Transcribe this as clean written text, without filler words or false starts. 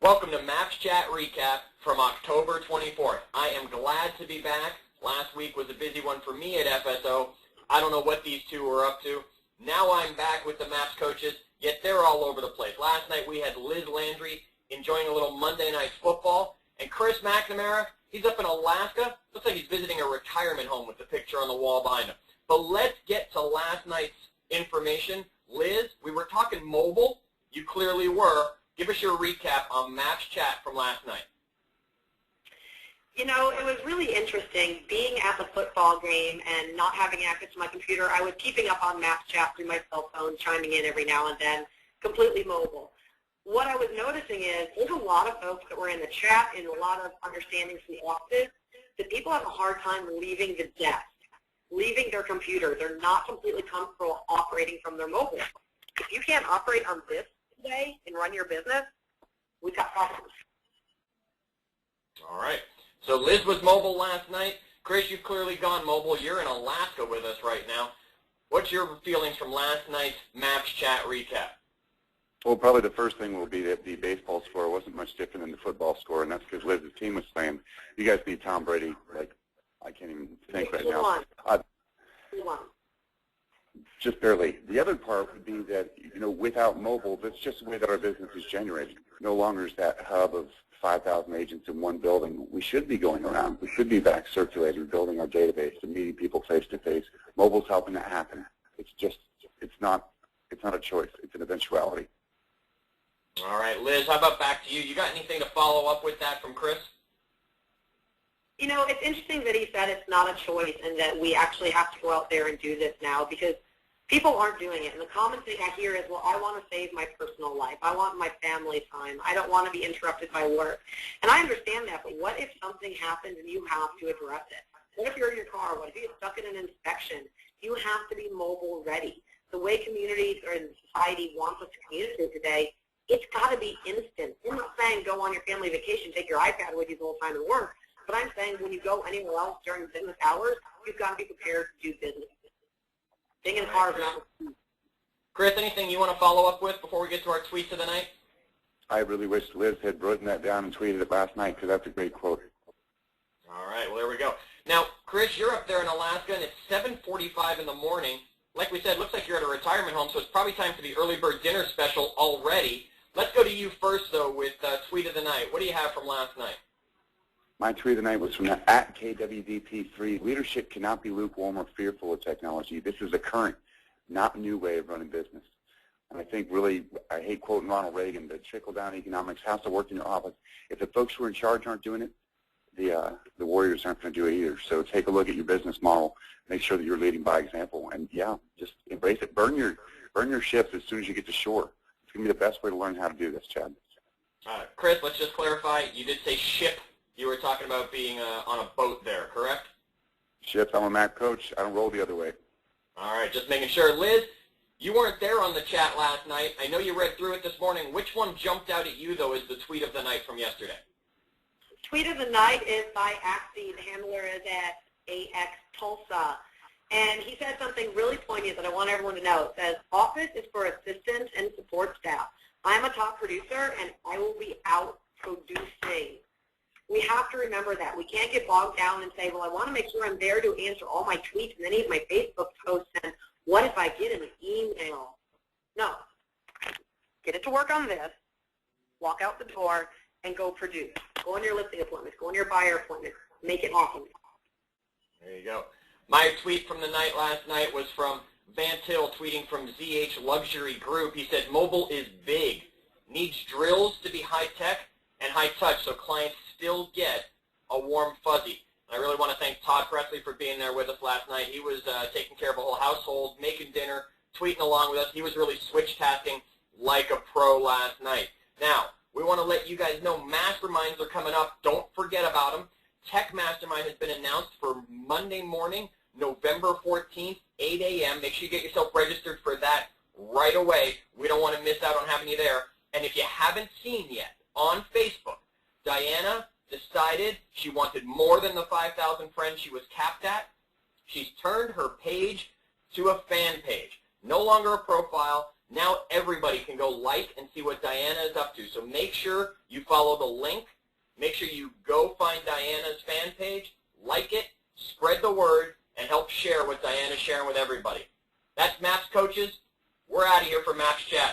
Welcome to Maps Chat Recap from October 24th. I am glad to be back. Last week was a busy one for me at FSO. I don't know what these two were up to. Now I'm back with the Maps coaches, yet they're all over the place. Last night we had Liz Landry enjoying a little Monday Night Football, and Chris McNamara, he's up in Alaska. Looks like he's visiting a retirement home with the picture on the wall behind him. But let's get to last night's information. Liz, we were talking mobile. You clearly were. Give us your recap on Maps Chat from last night. You know, it was really interesting being at the football game and not having access to my computer. I was keeping up on Maps Chat through my cell phone, chiming in every now and then, completely mobile. What I was noticing is there's a lot of folks that were in the chat and a lot of understandings from the office that people have a hard time leaving the desk, leaving their computer. They're not completely comfortable operating from their mobile. If you can't operate on this today and run your business, we've got problems. All right. So Liz was mobile last night. Chris, you've clearly gone mobile. You're in Alaska with us right now. What's your feelings from last night's Maps Chat recap? Well, probably the first thing will be that the baseball score wasn't much different than the football score, and that's because Liz's team was saying, you guys beat Tom Brady. Like, I can't even think right now. Just barely. The other part would be that, you know, without mobile, that's just the way that our business is generated. No longer is that hub of 5,000 agents in one building. We should be going around. We should be back circulating, building our database, and meeting people face to face. Mobile's helping that happen. It's not a choice. It's an eventuality. All right, Liz, how about back to you? You got anything to follow up with that from Chris? You know, it's interesting that he said it's not a choice and that we actually have to go out there and do this now because people aren't doing it. And the common thing I hear is, well, I want to save my personal life. I want my family time. I don't want to be interrupted by work. And I understand that, but what if something happens and you have to address it? What if you're in your car? What if you get stuck in an inspection? You have to be mobile ready. The way communities or society wants us to communicate today, it's got to be instant. I'm not saying go on your family vacation, take your iPad with you the whole time and work. But I'm saying when you go anywhere else during business hours, you've got to be prepared to do business. Being in cars is not. Chris, anything you want to follow up with before we get to our tweets of the night? I really wish Liz had written that down and tweeted it last night because that's a great quote. All right, well, there we go. Now, Chris, you're up there in Alaska, and it's 7:45 in the morning. Like we said, looks like you're at a retirement home, so it's probably time for the early bird dinner special already. Let's go to you first, though, with tweet of the night. What do you have from last night? My tweet of the night was from at KWDP3. Leadership cannot be lukewarm or fearful of technology. This is a current, not new way of running business. And I think really, I hate quoting Ronald Reagan, but trickle-down economics has to work in your office. If the folks who are in charge aren't doing it, the warriors aren't going to do it either. So take a look at your business model. Make sure that you're leading by example. And, yeah, just embrace it. Burn your ships as soon as you get to shore. It's going to be the best way to learn how to do this, Chad. Chris, let's just clarify. You did say ship. You were talking about being on a boat there, correct? Ships. I'm a map coach. I don't roll the other way. All right, just making sure. Liz, you weren't there on the chat last night. I know you read through it this morning. Which one jumped out at you, though, as the tweet of the night from yesterday? Tweet of the night is by Axie. The handler is at AX Tulsa. And he said something really poignant that I want everyone to know. It says, office is for assistants and support staff. I'm a top producer, and I will be out producing. We have to remember that. We can't get bogged down and say, well, I want to make sure I'm there to answer all my tweets and any of my Facebook posts, and what if I get an email? No. Get it to work on this, walk out the door, and go produce. Go on your listing appointments. Go on your buyer appointments. Make it awesome. There you go. My tweet from the night last night was from Van Til tweeting from ZH Luxury Group. He said, mobile is big. Needs drills to be high-tech and high-touch so clients still get a warm fuzzy. And I really want to thank Todd Presley for being there with us last night. He was taking care of a whole household, making dinner, tweeting along with us. He was really switch-tasking like a pro last night. Now, we want to let you guys know masterminds are coming up. Don't forget about them. Tech Mastermind has been announced for Monday morning, November 14th, 8 a.m. Make sure you get yourself registered for that right away. We don't want to miss out on having you there. And if you haven't seen yet, on Facebook, Diana decided she wanted more than the 5,000 friends she was capped at. She's turned her page to a fan page. No longer a profile, Now everybody can go like and see what Diana is up to. So make sure you follow the link. Make sure you go find Diana's fan page, like it, spread the word, and help share what Diana's sharing with everybody. That's Maps Coaches. We're out of here for Maps Chat.